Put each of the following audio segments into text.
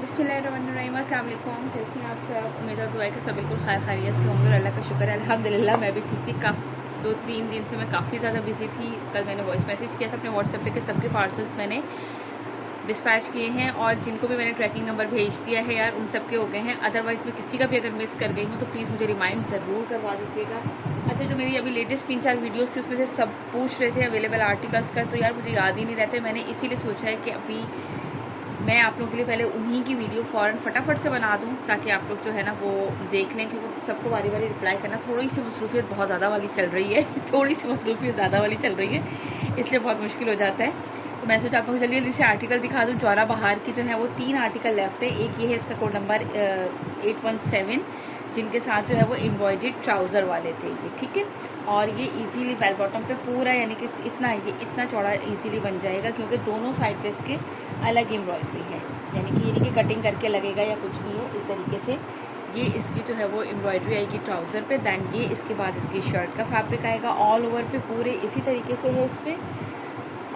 बिस्मिल्लाहिर्रहमानिर्रहीम, अस्सलाम वालेकुम। कैसी हैं आप सब? उम्मीद और दुआ है कि सब बिल्कुल खैरियत से होंगे और अल्लाह का शुक्र है अल्हम्दुलिल्लाह मैं भी ठीक थी। 2-3 दिन से मैं काफ़ी ज़्यादा बिजी थी। कल मैंने वॉइस मैसेज किया था अपने व्हाट्सएप पे कि सबके पार्सल्स मैंने डिस्पैच किए हैं और जिनको भी मैंने ट्रैकिंग नंबर भेज दिया है यार उन सब के हो गए हैं। अदरवाइज़ मैं किसी का भी अगर मिस कर गई हूँ तो प्लीज़ मुझे रिमाइंड ज़रूर करवा दीजिएगा। अच्छा, जो मेरी अभी लेटेस्ट 3-4 वीडियोस थी उसमें से सब पूछ रहे थे अवेलेबल आर्टिकल्स का, तो यार मुझे याद ही नहीं रहते। मैंने इसीलिए सोचा है कि अभी मैं आप लोगों के लिए पहले उन्हीं की वीडियो फ़ौरन फटाफट से बना दूं ताकि आप लोग जो है ना वो देख लें, क्योंकि सबको बारी बारी रिप्लाई करना थोड़ी सी मसरूफियत बहुत ज़्यादा वाली चल रही है थोड़ी सी मसरूफियत ज़्यादा वाली चल रही है, इसलिए बहुत मुश्किल हो जाता है। तो मैं सोचा आप लोगों को जल्दी जल्दी से आर्टिकल दिखा दूँ। जौरा बहार की जो है वो 3 आर्टिकल लेफ्ट है। एक ये है, इसका कोड नंबर 817, जिनके साथ जो है वो एम्ब्रॉयडर्ड ट्राउज़र वाले थे ये, ठीक है। और ये इजीली बेल बॉटम पे पूरा यानी कि इतना चौड़ा इजीली बन जाएगा, क्योंकि दोनों साइड पे इसके अलग एम्ब्रॉयडरी है, यानी कि कटिंग करके लगेगा या कुछ भी हो इस तरीके से। ये इसकी जो है वो एम्ब्रॉयडरी आएगी ट्राउज़र पे। दैन ये इसके बाद इसकी शर्ट का फैब्रिक आएगा ऑल ओवर पे, पूरे इसी तरीके से है इस पर।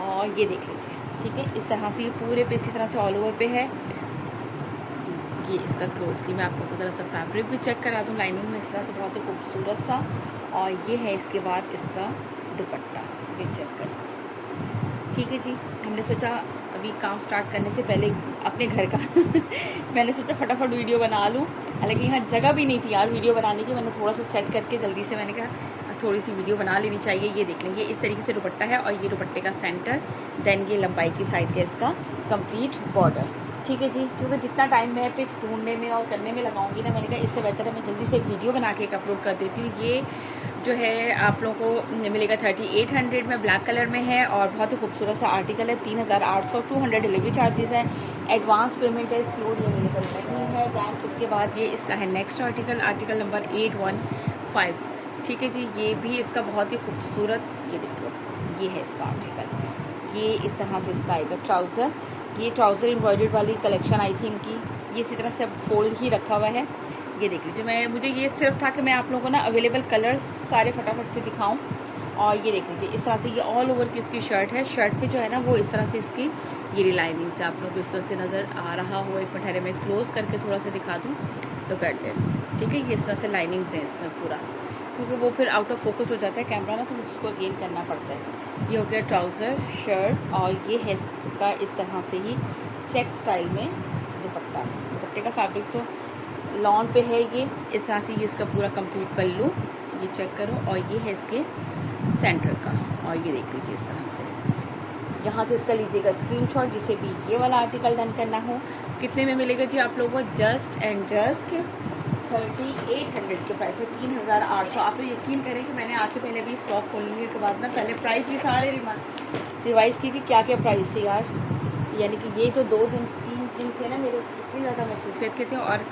और ये देख लीजिए, ठीक है, इस तरह से ये पूरे पे इसी तरह से ऑल ओवर पे है। ये इसका क्लोजली मैं आपको थोड़ा सा फैब्रिक भी चेक करा दूँ लाइनिंग में, इस तरह से बहुत ही खूबसूरत सा। और ये है इसके बाद इसका दुपट्टा, ये चेक करें, ठीक है जी। हमने सोचा अभी काम स्टार्ट करने से पहले अपने घर का मैंने सोचा फटाफट वीडियो बना लूँ, हालांकि यहाँ जगह भी नहीं थी यार वीडियो बनाने की। मैंने थोड़ा सा सेट करके जल्दी से मैंने कहा थोड़ी सी वीडियो बना लेनी चाहिए। ये देख लें, ये इस तरीके से दुपट्टा है और ये दुपट्टे का सेंटर, देन ये लंबाई की साइड का इसका कंप्लीट बॉर्डर, ठीक है जी। क्योंकि जितना टाइम मैं पिक्स ढूंढने में और करने में लगाऊंगी ना, मैंने कहा इससे बेहतर है मैं जल्दी से वीडियो बना के एक अपलोड कर देती हूँ। ये जो है आप लोगों को मिलेगा 3800 में, ब्लैक कलर में है और बहुत ही खूबसूरत सा आर्टिकल है। 3800, 200 डिलीवरी चार्जेस है, एडवांस पेमेंट है, COD अवेलेबल नहीं है। दैन इसके बाद ये इसका है नेक्स्ट आर्टिकल, आर्टिकल नंबर 815, ठीक है जी। ये भी इसका बहुत ही खूबसूरत, ये देखो ये है इसका आर्टिकल। ये इस तरह से इसका आएगा ट्राउज़र। ये ट्राउज़र एम्ब्रॉयडर्ड वाली कलेक्शन आई थी इनकी। ये इसी तरह से अब फोल्ड ही रखा हुआ है। ये देख लीजिए, मुझे ये सिर्फ था कि मैं आप लोगों को ना अवेलेबल कलर्स सारे फटाफट से दिखाऊं। और ये देख लीजिए, इस तरह से ये ऑल ओवर की इसकी शर्ट है। शर्ट पे जो है ना वो इस तरह से इसकी ये लाइनिंग से आप लोग को इस तरह से नज़र आ रहा हो। एक मिनट में क्लोज करके थोड़ा सा दिखा दूँ, लुक एट दिस, ठीक है। ये इस तरह से लाइनिंग्स हैं इसमें पूरा, क्योंकि वो फिर आउट ऑफ फोकस हो जाता है कैमरा ना, तो उसको गेन करना पड़ता है। ये हो गया ट्राउज़र, शर्ट, और ये है इसका इस तरह से ही चेक स्टाइल में दुपट्टा। दुपट्टे का फैब्रिक तो लॉन पे है ये, इस तरह से ये इसका पूरा कंप्लीट पल्लू, ये चेक करो। और ये है इसके सेंटर का, और ये देख लीजिए इस तरह से। यहाँ से इसका लीजिएगा स्क्रीनशॉट, जिसे भी ये वाला आर्टिकल डन करना हो। कितने में मिलेगा जी आप लोगों को? जस्ट एंड जस्ट 3800 के प्राइस में, 3800। आप लोग यकीन करें कि मैंने आके पहले भी स्टॉक खोलने के बाद ना पहले प्राइस भी सारे रिवाइज़ की कि क्या क्या प्राइस थे यार। यानी कि ये तो 2-3 दिन थे ना मेरे, इतनी ज़्यादा मसरूफियत के थे और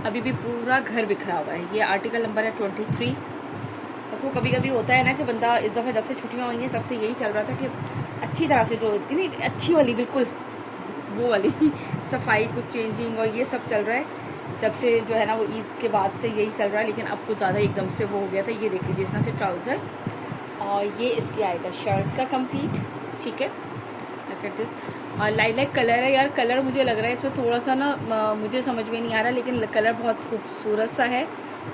अभी भी पूरा घर बिखरा हुआ है। ये आर्टिकल नंबर है 23। बस वो कभी कभी होता है ना कि बंदा इस दफ़ा जब से छुट्टियाँ हुई हैं तब से यही चल रहा था कि अच्छी तरह से जो इतनी अच्छी वाली बिल्कुल वो वाली सफाई, कुछ चेंजिंग और ये सब चल रहा है जब से जो है ना वो ईद के बाद से यही चल रहा है। लेकिन अब कुछ ज़्यादा एकदम से वो हो गया था। ये देख लीजिए इस तरह से ट्राउज़र, और ये इसकी आएगा शर्ट का कंप्लीट, ठीक है। दिस और लाइलैक कलर है यार। कलर मुझे लग रहा है इसमें थोड़ा सा ना मुझे समझ में नहीं आ रहा, लेकिन कलर बहुत खूबसूरत सा है।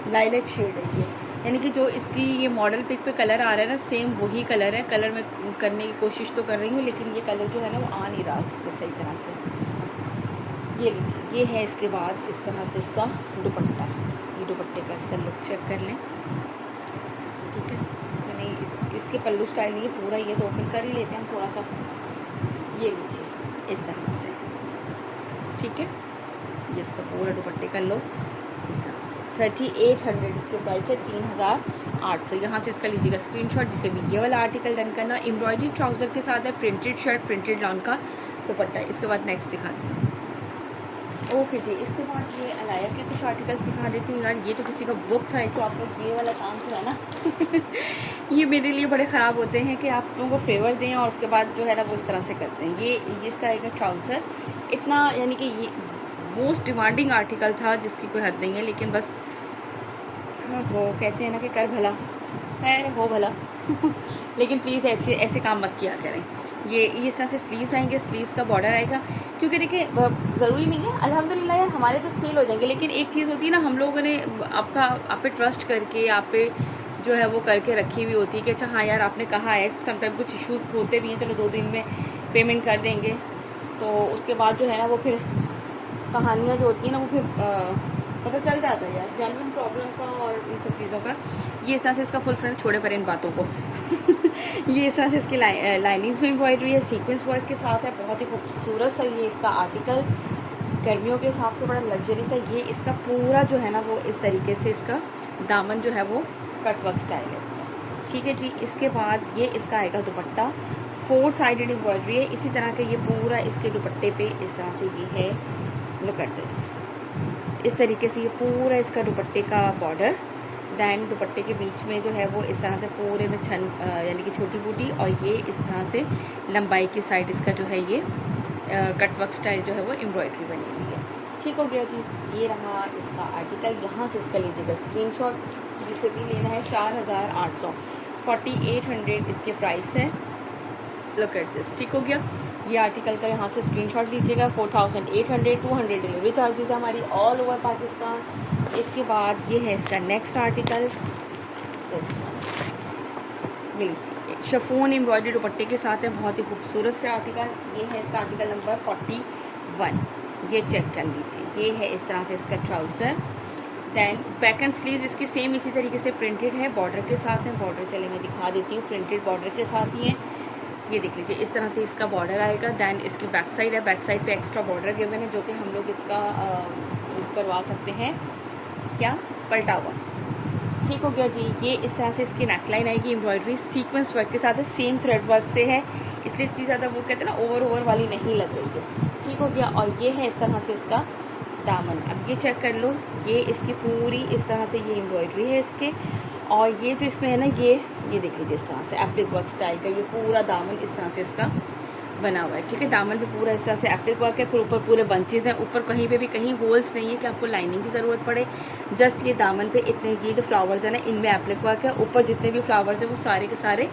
लाइलैक शेड है ये, यानी कि जो इसकी ये मॉडल पिक पे कलर आ रहा है ना, सेम वही कलर है। कलर में करने की कोशिश तो कर रही हूँ, लेकिन ये कलर जो है ना वो आ नहीं रहा उस पर सही तरह से। ये लीजिए, ये है इसके बाद इस तरह से इसका दुपट्टा। ये दुपट्टे का इसका लुक चेक कर लें, ठीक है। तो नहीं इसके पल्लू स्टाइल नहीं है पूरा, ये तो ओपन कर ही लेते हैं थोड़ा सा। ये लीजिए इस तरह से, ठीक है। ये इसका पूरा दुपट्टे का लुक इस तरह से। 3800 इसके प्राइस है, 3800। यहाँ से इसका लीजिएगा स्क्रीनशॉट, जिसे भी ये वाला आर्टिकल डन करना। एम्ब्रॉयडरी ट्राउज़र के साथ है, प्रिंटेड शर्ट, प्रिंटेड लॉन का दुपट्टा। इसके बाद नेक्स्ट दिखाती हूँ। ओके जी, इसके बाद ये अलाया के कुछ आर्टिकल्स दिखा देती हूँ यार। ये तो किसी का बुक था, तो आप लोग ये वाला काम जो है ना ये मेरे लिए बड़े ख़राब होते हैं कि आप लोगों को फेवर दें और उसके बाद जो है ना वो इस तरह से करते हैं। ये इसका एक ट्राउज़र इतना, यानी कि ये मोस्ट डिमांडिंग आर्टिकल था जिसकी कोई हद नहीं है, लेकिन बस वो कहते हैं ना कि कर भला है हो भला लेकिन प्लीज़ ऐसे काम मत किया करें। ये इस तरह से स्लीव्स आएंगे, स्लीव्स का बॉर्डर आएगा। क्योंकि देखिए ज़रूरी नहीं है, अल्हम्दुलिल्लाह यार हमारे तो सेल हो जाएंगे, लेकिन एक चीज़ होती है ना, हम लोगों ने आप पे ट्रस्ट करके आप पे जो है वो करके रखी हुई होती है कि अच्छा हाँ यार आपने कहा है, समटाइम कुछ इश्यूज़ होते भी हैं, चलो 2 दिन में पेमेंट कर देंगे, तो उसके बाद जो है ना वो फिर कहानियाँ जो होती हैं ना वो फिर पता चल जाता है यार जेन्युइन प्रॉब्लम का और इन सब चीज़ों का। ये इस तरह से इसका फुल फ्रंट, छोड़े पर इन बातों को ये इस तरह से इसकी लाइनिंग्स में एम्ब्रॉयडरी है, सीक्वेंस वर्क के साथ है, बहुत ही खूबसूरत सा ये इसका आर्टिकल, गर्मियों के हिसाब से बड़ा लग्जरी सा। ये इसका पूरा जो है ना वो इस तरीके से इसका दामन जो है वो कट वर्क स्टाइल है इसका, ठीक है जी। इसके बाद ये इसका आएगा दुपट्टा, 4 साइडेड एम्ब्रॉयडरी है इसी तरह का, ये पूरा इसके दुपट्टे पे इस तरह से ये है, लुक एट दिस, इस तरीके से ये पूरा इसका दुपट्टे का बॉर्डर। दैन दुपट्टे के बीच में जो है वो इस तरह से पूरे में छन यानी कि छोटी बूटी, और ये इस तरह से लंबाई की साइड इसका जो है ये कट वर्क स्टाइल जो है वो एम्ब्रॉयडरी बनी हुई है। ठीक हो गया जी, ये रहा इसका आर्टिकल। यहाँ से इसका लीजिएगा स्क्रीनशॉट, जिसे भी लेना है 4800, 4800 इसके प्राइस है, लुक एट दिस। ठीक हो गया, ये आर्टिकल का यहाँ से स्क्रीनशॉट लीजिएगा। 4800, 200 डिलीवरी चार्जेस है हमारी ऑल ओवर पाकिस्तान। इसके बाद ये है इसका नेक्स्ट आर्टिकल, ये लीजिए, शिफॉन एम्ब्रॉयडरी दुपट्टे के साथ है, बहुत ही खूबसूरत से आर्टिकल। ये है इसका आर्टिकल नंबर 41, ये चेक कर लीजिए। ये है इस तरह से इसका trouser, then back and sleeve इसकी सेम इसी तरीके से प्रिंटेड है, बॉर्डर के साथ है। बॉर्डर चले मैं दिखा देती हूँ, प्रिंटेड बॉर्डर के साथ ही है। ये देख लीजिए, इस तरह से इसका बॉर्डर आएगा। दैन इसकी बैक साइड है, बैक साइड पे एक्स्ट्रा बॉर्डर गिवन है, जो कि हम लोग इसका करवा सकते हैं क्या, पलटा हुआ। ठीक हो गया जी, ये इस तरह से इसकी नेकलाइन आएगी, एम्ब्रॉयडरी सीक्वेंस वर्क के साथ है, सेम थ्रेड वर्क से है, इसलिए इतनी ज़्यादा वो कहते हैं ना ओवर वाली नहीं लग रही है। ठीक हो गया, और ये है इस तरह से इसका दामन। अब ये चेक कर लो, ये इसकी पूरी इस तरह से ये एम्ब्रॉयडरी है इसके, और ये जो इसमें है ना ये देख लीजिए इस तरह से एप्लिक वर्क स्टाइल का, ये पूरा दामन इस तरह से इसका बना हुआ है। ठीक है, दामन भी पूरा इस तरह से एप्लिक वर्क है, फिर ऊपर पूरे बंचेज हैं, ऊपर कहीं पे भी कहीं होल्स नहीं है कि आपको लाइनिंग की ज़रूरत पड़े। जस्ट ये दामन पे इतने ये जो फ्लावर्स हैं ना इनमें एप्लिक वर्क है, ऊपर जितने भी फ्लावर्स हैं वो सारे के सारे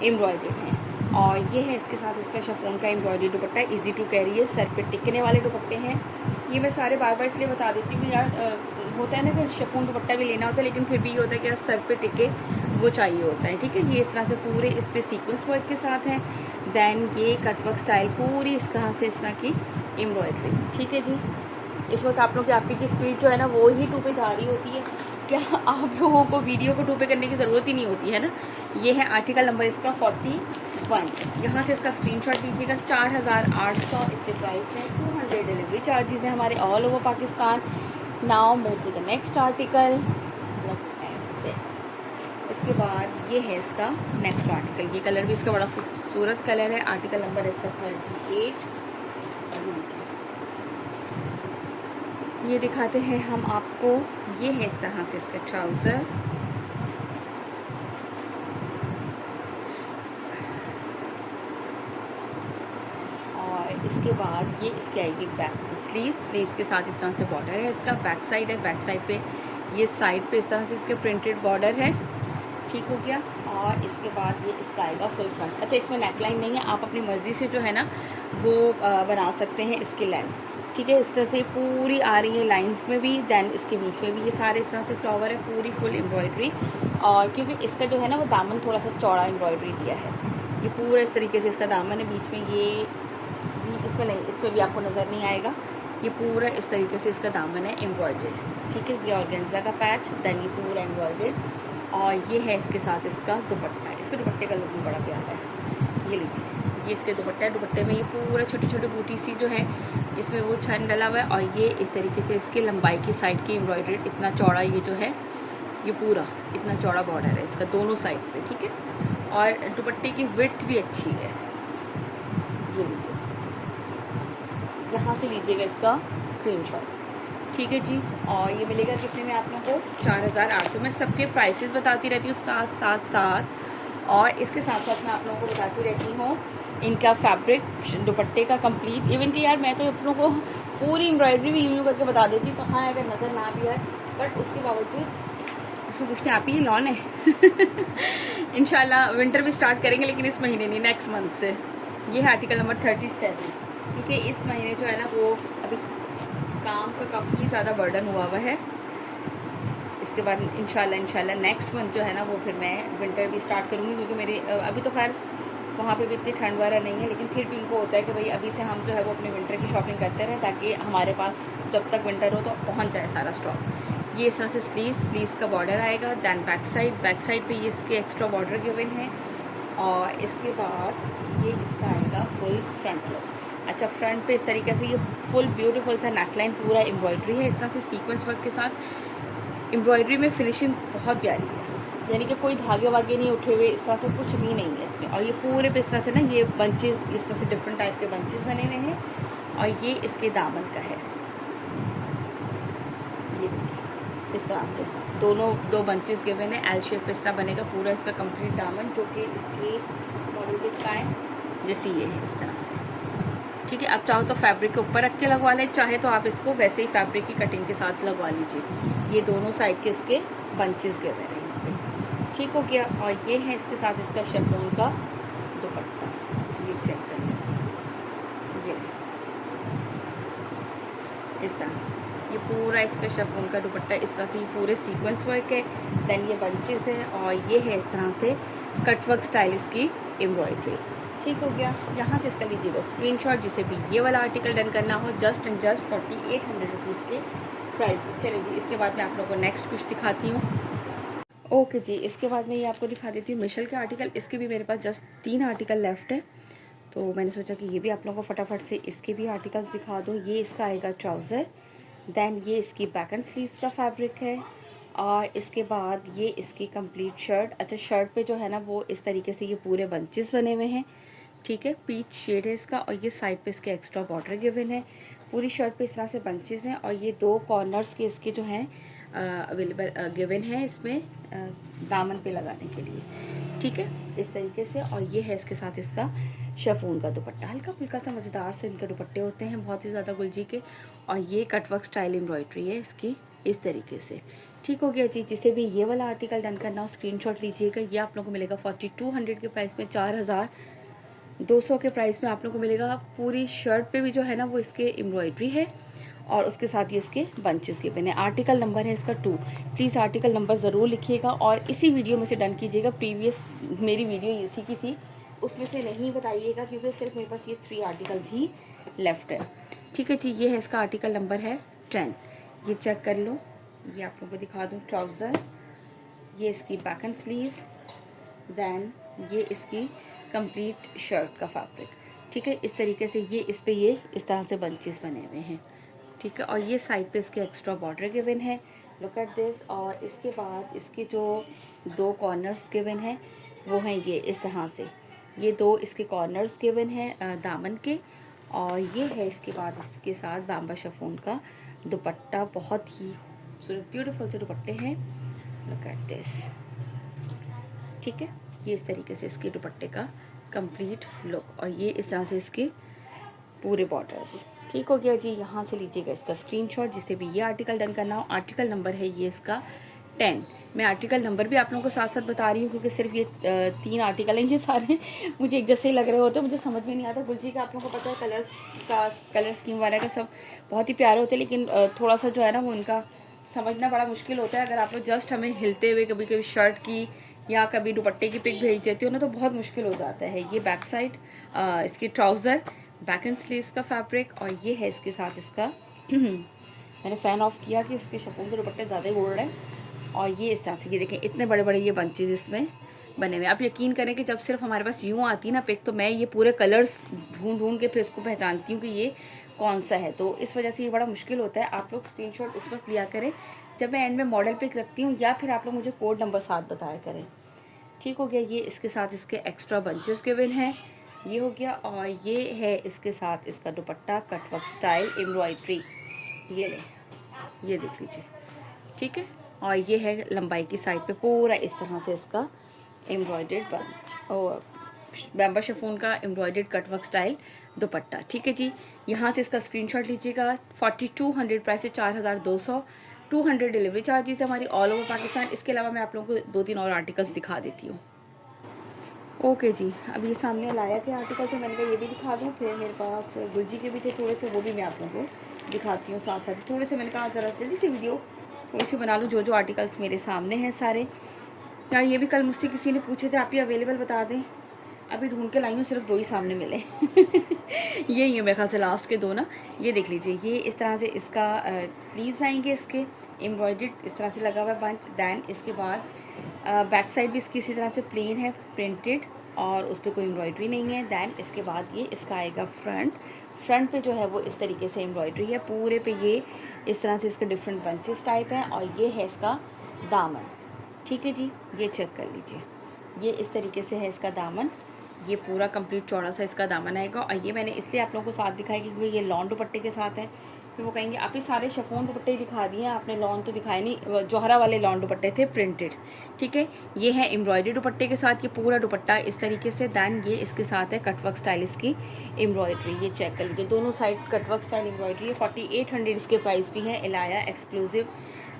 एम्ब्रॉयडरी हैं। और ये है इसके साथ इसका शिफॉन का embroidery dupatta, easy to carry है, सर पे टिकने वाले दुपट्टे हैं। ये मैं सारे बार बार इसलिए बता देती हूँ कि यार होता है ना कि शिफॉन दुपट्टा भी लेना होता है, लेकिन फिर भी ये होता है कि यार सर पे टिके वो चाहिए होता है। ठीक है, ये इस तरह से पूरे इस पर सीक्वेंस वर्क के साथ है। दैन ये कटवर्क स्टाइल पूरी इस तरह से इस तरह की एम्ब्रॉयडरी। ठीक है जी, इस वक्त आप लोग की आपकी की स्पीड जो है ना वो ही 2 पे जा रही होती है, क्या आप लोगों को वीडियो को 2 पे करने की ज़रूरत ही नहीं होती है ना। ये है आर्टिकल नंबर इसका 41, यहाँ से इसका स्क्रीनशॉट लीजिएगा। 4800 इसके प्राइस है, 200 डिलीवरी चार्जेस हैं हमारे all over Pakistan. Now move to the next article, इसके बाद ये है इसका नेक्स्ट आर्टिकल। ये कलर भी इसका बड़ा खूबसूरत कलर है, आर्टिकल नंबर इसका 38। ये दिखाते हैं हम आपको, ये है इस तरह से इसका ट्राउज़र, और इसके बाद ये इसकी आएगी बैक स्लीव्स के साथ इस तरह से बॉर्डर है इसका। बैक साइड है, बैक साइड पे ये साइड पे इस तरह से इसके प्रिंटेड बॉर्डर है। ठीक हो गया, और इसके बाद ये इसका आएगा फुल फ्रंट। अच्छा, इसमें नेकलाइन नहीं है, आप अपनी मर्ज़ी से जो है ना वो बना सकते हैं इसकी लेंथ। ठीक है, इस तरह से पूरी आ रही है लाइंस में भी, दैन इसके बीच में भी ये सारे इस तरह से फ्लावर है, पूरी फुल एम्ब्रॉयडरी। और क्योंकि इसका जो है ना वो दामन थोड़ा सा चौड़ा एम्ब्रॉयडरी दिया है, ये पूरा इस तरीके से इसका दामन है। बीच में ये भी इसमें नहीं, इसमें भी आपको नज़र नहीं आएगा, ये पूरा इस तरीके से इसका दामन है एम्ब्रॉयडर्ड। ठीक है, ये ऑर्गेन्जा का पैच, दैन ये पूरा एम्ब्रॉयडर्ड, और ये है इसके साथ इसका दुपट्टा। इसके दुपट्टे का लुक भी बड़ा प्यारा है, ये लीजिए, ये इसके दुपट्टा है। दुपट्टे में ये पूरा छोटी छोटी बूटी सी जो है इसमें वो छन डला हुआ है, और ये इस तरीके से इसकी लंबाई की साइड की एम्ब्रॉयडरी, इतना चौड़ा ये जो है ये पूरा इतना चौड़ा बॉर्डर है इसका दोनों साइड पे। ठीक है, और दुपट्टे की विड्थ भी अच्छी है, ये लीजिए, यहाँ से लीजिएगा इसका स्क्रीनशॉट। ठीक है जी, और ये मिलेगा कितने में आप लोगों को, 4800। मैं सबके प्राइसेस बताती रहती हूँ साथ, और इसके साथ साथ मैं आप लोगों को बताती रहती हूँ इनका फैब्रिक दुपट्टे का कंप्लीट। इवन कि यार मैं तो आप लोगों को पूरी एम्ब्रॉयडरी भी यूँ करके बता देती हूँ, तो हाँ अगर नज़र ना भी आए, बट उसके बावजूद उसमें पूछते हैं आप ही लॉन है इंशाल्लाह विंटर भी स्टार्ट करेंगे, लेकिन इस महीने नहीं, नेक्स्ट मंथ से। ये है आर्टिकल नंबर 37, क्योंकि इस महीने जो है ना वो अभी काम का काफ़ी ज़्यादा बर्डन हुआ है। इसके बाद इंशाल्लाह नेक्स्ट मंथ जो है ना वो फिर मैं विंटर भी स्टार्ट करूँगी, क्योंकि मेरी अभी तो खैर वहाँ पे भी इतनी ठंड वाला नहीं है, लेकिन फिर भी उनको होता है कि भाई अभी से हम जो है वो अपने विंटर की शॉपिंग करते रहें, ताकि हमारे पास जब तक विंटर हो तो पहुँच जाए सारा स्टॉक। ये इस तरह से स्लीव्स का बॉर्डर आएगा। दैन बैक साइड पे ये इसके एक्स्ट्रा बॉर्डर गिवन है, और इसके बाद ये इसका आएगा फुल फ्रंट लुक। अच्छा, फ्रंट पे इस तरीके से ये फुल ब्यूटीफुल सा नेकलाइन पूरा एम्ब्रॉयडरी है इस तरह से सीक्वेंस वर्क के साथ। एम्ब्रॉयडरी में फिनिशिंग बहुत प्यारी है, यानी कि कोई धागे वागे नहीं उठे हुए, इस तरह से कुछ भी नहीं है इसमें। और ये पूरे पे इस तरह से ना ये बंचेस, इस तरह से डिफरेंट टाइप के बंचेस बने हुए हैं, और ये इसके दामन का है। ये इस तरह से दो बंचेस गिवे हैं, एल शेप इस तरह बनेगा पूरा इसका कंप्लीट दामन, जो कि इसके मॉडल पे का है जैसे ये है इस तरह से। ठीक है, आप चाहो तो फैब्रिक के ऊपर रख के लगवा लें, चाहे तो आप इसको वैसे ही फैब्रिक की कटिंग के साथ लगवा लीजिए। ये दोनों साइड के इसके बंचेस गिवे हैं यहाँ पे। ठीक हो गया। और ये है इसके साथ इसका शिफॉन का दुपट्टा, ये चेक कर लें, ये इस तरह से ये पूरा इसका शिफॉन का दुपट्टा इस तरह से, ये पूरे सीक्वेंस वर्क है। देन ये बंचेस है, और ये है इस तरह से कटवर्क स्टाइल इसकी एम्ब्रॉयडरी। ठीक हो गया। यहाँ से इसका लीजिएगा स्क्रीनशॉट, जिसे भी ये वाला आर्टिकल डन करना हो, जस्ट एंड जस्ट 4800 रुपीज़ के प्राइस में। चलिए जी, इसके बाद मैं आप लोगों को नेक्स्ट कुछ दिखाती हूँ। ओके जी, इसके बाद मैं ये आपको दिखा देती हूँ मिशेल के आर्टिकल। इसके भी मेरे पास जस्ट 3 आर्टिकल लेफ्ट है, तो मैंने सोचा कि ये भी आप लोगों को फटाफट से इसके भी आर्टिकल्स दिखा दूँ। ये इसका आएगा ट्राउज़र, दैन ये इसकी बैक एंड स्लीव्स का फैब्रिक है, और इसके बाद ये इसकी कंप्लीट शर्ट। अच्छा, शर्ट पे जो है ना वो इस तरीके से ये पूरे बंचेस बने हुए हैं। ठीक है, पीच शेड है इसका, और ये साइड पे इसके एक्स्ट्रा बॉर्डर गिवन है। पूरी शर्ट पे इस तरह से बंचेस हैं, और ये 2 कॉर्नर्स के इसके जो हैं अवेलेबल गिवन है इसमें दामन पे लगाने के लिए। ठीक है, इस तरीके से। और ये है इसके साथ इसका शिफॉन का दुपट्टा, हल्का फुल्का सा मज़ेदार से इनके दुपट्टे होते हैं, बहुत ही ज़्यादा गुलजी के। और ये कटवर्क स्टाइल एम्ब्रॉयडरी है इसकी इस तरीके से। ठीक हो गया जी। जिसे भी ये वाला आर्टिकल डन करना हो स्क्रीनशॉट लीजिएगा। ये आप लोगों को मिलेगा 4200 के प्राइस में, 4200 के प्राइस में आप लोगों को मिलेगा। पूरी शर्ट पे भी जो है ना वो इसके एम्ब्रॉयडरी है, और उसके साथ ही इसके बंचेस के बने। आर्टिकल नंबर है इसका 2। प्लीज़ आर्टिकल नंबर ज़रूर लिखिएगा, और इसी वीडियो में से डन कीजिएगा। प्रीवियस मेरी वीडियो इसी की थी, उसमें से नहीं बताइएगा, क्योंकि सिर्फ मेरे पास ये 3 आर्टिकल्स ही लेफ्ट है। ठीक है जी, ये है इसका आर्टिकल नंबर है 10। ये चेक कर लो, ये आप लोगों को दिखा दूँ। ट्राउज़र, ये इसकी बैक एंड स्लीव्स, दैन ये इसकी कंप्लीट शर्ट का फैब्रिक। ठीक है, इस तरीके से ये इस पे ये इस तरह से बंचेस बने हुए हैं। ठीक है, और ये साइड पे इसके एक्स्ट्रा बॉर्डर गिवन है, लुक एट दिस। और इसके बाद इसके जो 2 कॉर्नर्स गिवन हैं वो हैं ये इस तरह से, ये 2 इसके कॉर्नर्स गिवन हैं दामन के। और ये है इसके बाद इसके साथ बाम्बा शिफॉन का दुपट्टा, बहुत ही खूबसूरत ब्यूटीफुल से दुपट्टे हैं, लुक एट दिस। ठीक है, ये इस तरीके से इसके दुपट्टे का कंप्लीट लुक, और ये इस तरह से इसके पूरे बॉर्डर्स। ठीक हो गया जी। यहाँ से लीजिएगा इसका स्क्रीनशॉट, जिसे भी ये आर्टिकल डन करना हो। आर्टिकल नंबर है ये इसका 10। मैं आर्टिकल नंबर भी आप लोगों को साथ साथ बता रही हूँ, क्योंकि सिर्फ ये 3 आर्टिकल हैं, ये सारे मुझे एक जैसे ही लग रहे होते हैं, मुझे समझ में नहीं आता। गुलजी का आप लोगों को पता है कलर स्कीम वगैरह का सब बहुत ही प्यारे होते हैं, लेकिन थोड़ा सा जो है ना वो उनका समझना बड़ा मुश्किल होता है। अगर आप लोग जस्ट हमें हिलते हुए कभी कभी शर्ट की या कभी दुपट्टे की पिक भेज देती हो ना, तो बहुत मुश्किल हो जाता है। ये बैक साइड इसकी ट्राउज़र, बैक एंड स्लीव्स का फैब्रिक, और ये है इसके साथ इसका मैंने फ़ैन ऑफ किया कि इसके शिफॉन के दुपट्टे ज़्यादा ही उड़ रहे हैं। और ये इस तरह से, ये देखें इतने बड़े बड़े ये बंचेज इसमें बने हुए। आप यकीन करें कि जब सिर्फ हमारे पास यूँ आती ना पिक, तो मैं ये पूरे कलर्स ढूंढ के फिर उसको पहचानती हूँ कि ये कौन सा है। तो इस वजह से ये बड़ा मुश्किल होता है। आप लोग स्क्रीनशॉट उस वक्त लिया करें जब मैं एंड में मॉडल पिक रखती हूँ, या फिर आप लोग मुझे कोड नंबर 7 बताया करें। ठीक हो गया। ये इसके साथ इसके एक्स्ट्रा बंचेस गिवन हैं, ये हो गया। और ये है इसके साथ इसका दुपट्टा, कटवर्क स्टाइल एम्ब्रॉयडरी, ये ले, ये देख लीजिए। ठीक है, और ये है लंबाई की साइड पे पूरा इस तरह से इसका एम्ब्रॉयडर्ड बंच और बैम्बा शिफॉन का एम्ब्रॉयडर्ड कटवर्क स्टाइल दुपट्टा। ठीक है जी, यहाँ से इसका स्क्रीनशॉट लीजिएगा। 4200 प्राइस है, 4200, 200 डिलीवरी चार्जेस हमारी ऑल ओवर पाकिस्तान। इसके अलावा मैं आप लोगों को 2-3 और आर्टिकल्स दिखा देती हूँ। ओके जी, अब ये सामने लाया के आर्टिकल तो मैंने कहा ये भी दिखा दूँ। फिर मेरे पास गुरजी के भी थे थोड़े से, वो भी मैं आप लोगों को दिखाती हूँ साथ साथ। थोड़े से मैंने कहा ज़रा जल्दी से वीडियो थोड़ी सी बना लूँ, जो जो आर्टिकल्स मेरे सामने हैं सारे। यार ये भी कल मुझसे किसी ने पूछे थे, आप ये अवेलेबल बता दें। अभी ढूंढ के लाई हूँ, सिर्फ 2 ही सामने मिले। यही है मेरे ख्याल से लास्ट के 2 ना। ये देख लीजिए, ये इस तरह से इसका स्लीव्स आएंगे, इसके एम्ब्रॉयडर्ड इस तरह से लगा हुआ है बंच। दैन इसके बाद बैक साइड भी इसकी इसी तरह से प्लेन है, प्रिंटेड, और उस पर कोई एम्ब्रॉयडरी नहीं है। दैन इसके बाद ये इसका आएगा फ्रंट पे जो है वो इस तरीके से एम्ब्रॉयडरी है पूरे पे। ये इस तरह से इसके डिफरेंट बंचेस टाइप हैं, और ये है इसका दामन। ठीक है जी, ये चेक कर लीजिए, ये इस तरीके से है इसका दामन। ये पूरा कंप्लीट चौड़ा सा इसका दामन आएगा। और ये मैंने इसलिए आप लोगों को साथ दिखाया क्योंकि ये लॉन दुपट्टे के साथ है। फिर वो कहेंगे आप ही सारे शिफॉन दुपट्टे दिखा दिए, आपने लॉन तो दिखाए नहीं। जौहरा वाले लॉन दुपट्टे थे प्रिंटेड। ठीक है, ये है एम्ब्रॉयडरी दुपट्टे के साथ, ये पूरा दुपट्टा इस तरीके से। दैन ये इसके साथ है कटवर्क स्टाइल इसकी एम्ब्रॉयडरी। ये चेक कर लीजिए, दोनों साइड कटवर्क स्टाइल एम्ब्रॉयडरी है। 4800 इसके प्राइस भी है। इलाया एक्सक्लूसिव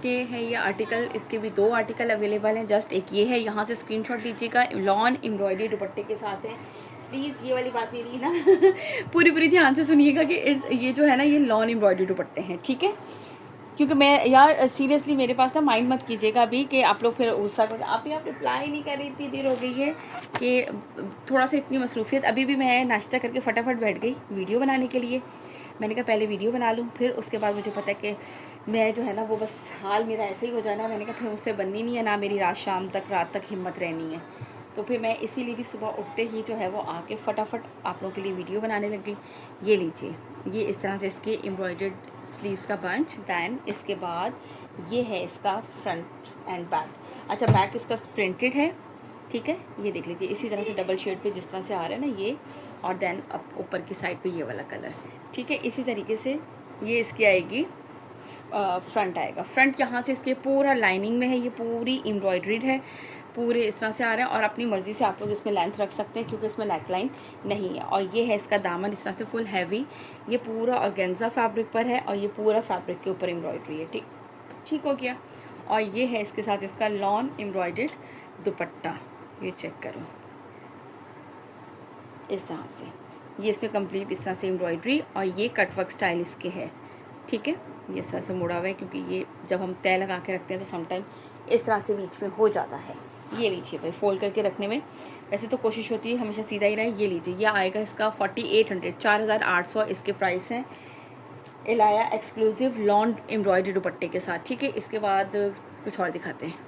के हैं ये आर्टिकल। इसके भी 2 आर्टिकल अवेलेबल हैं, जस्ट एक ये है। यहाँ से स्क्रीनशॉट लीजिएगा, लॉन एम्ब्रॉयडरी दुपट्टे के साथ है। प्लीज़ ये वाली बात मेरी ना पूरी ध्यान से सुनिएगा कि ये जो है ना, ये लॉन एम्ब्रॉयडरी दुपट्टे हैं। ठीक है, क्योंकि मैं यार सीरियसली मेरे पास ना माइंड मत कीजिएगा अभी कि आप लोग फिर गुस्सा कर। आप रिप्लाई नहीं कर रही, इतनी देर हो गई है कि थोड़ा सा इतनी मसरूफियत। अभी भी मैं नाश्ता करके फटाफट बैठ गई वीडियो बनाने के लिए। मैंने कहा पहले वीडियो बना लूँ, फिर उसके बाद मुझे पता है कि मैं जो है ना वो बस हाल मेरा ऐसे ही हो जाना। मैंने कहा फिर मुझसे बननी नहीं है ना, मेरी रात तक हिम्मत रहनी है। तो फिर मैं इसीलिए भी सुबह उठते ही जो है वो आके फटाफट आप लोगों के लिए वीडियो बनाने लग गई। ये लीजिए, ये इस तरह से इसके एम्ब्रॉयडर्ड स्लीव्स का बंच। दैन इसके बाद ये है इसका फ्रंट एंड बैक। अच्छा, बैक इसका प्रिंटेड है। ठीक है, ये देख लीजिए इसी तरह से डबल शेड पे जिस तरह से आ रहा है ना ये, और देन अब ऊपर की साइड पे ये वाला कलर। ठीक है, इसी तरीके से ये इसकी आएगी फ्रंट आएगा। फ्रंट यहाँ से इसके पूरा लाइनिंग में है, ये पूरी एम्ब्रॉयड्रीड है, पूरे इस तरह से आ रहे हैं। और अपनी मर्ज़ी से आप लोग इसमें लेंथ रख सकते हैं क्योंकि इसमें नेकलाइन नहीं है। और ये है इसका दामन, इस तरह से फुल हैवी, ये पूरा ऑर्गेन्जा फैब्रिक पर है, और ये पूरा फैब्रिक के ऊपर एम्ब्रॉयड्री है। ठीक हो गया। और ये है इसके साथ इसका लॉन एम्ब्रॉयडर्ड दुपट्टा। ये चेक करो इस तरह से, ये इसमें कंप्लीट इस तरह से एम्ब्रॉयड्री, और ये कटवर्क स्टाइल इसके है। ठीक है, ये इस तरह से मुड़ा हुआ है क्योंकि ये जब हम तय लगा के रखते हैं तो समटाइम इस तरह से बीच में हो जाता है। ये लीजिए भाई, फोल्ड करके रखने में वैसे तो कोशिश होती है हमेशा सीधा ही रहे। ये लीजिए, ये आएगा इसका 4800, 4800 इसके प्राइस हैं। इलाया एक्सक्लूसिव लॉन एम्ब्रॉयडरी दुपट्टे के साथ। ठीक है, इसके बाद कुछ और दिखाते हैं।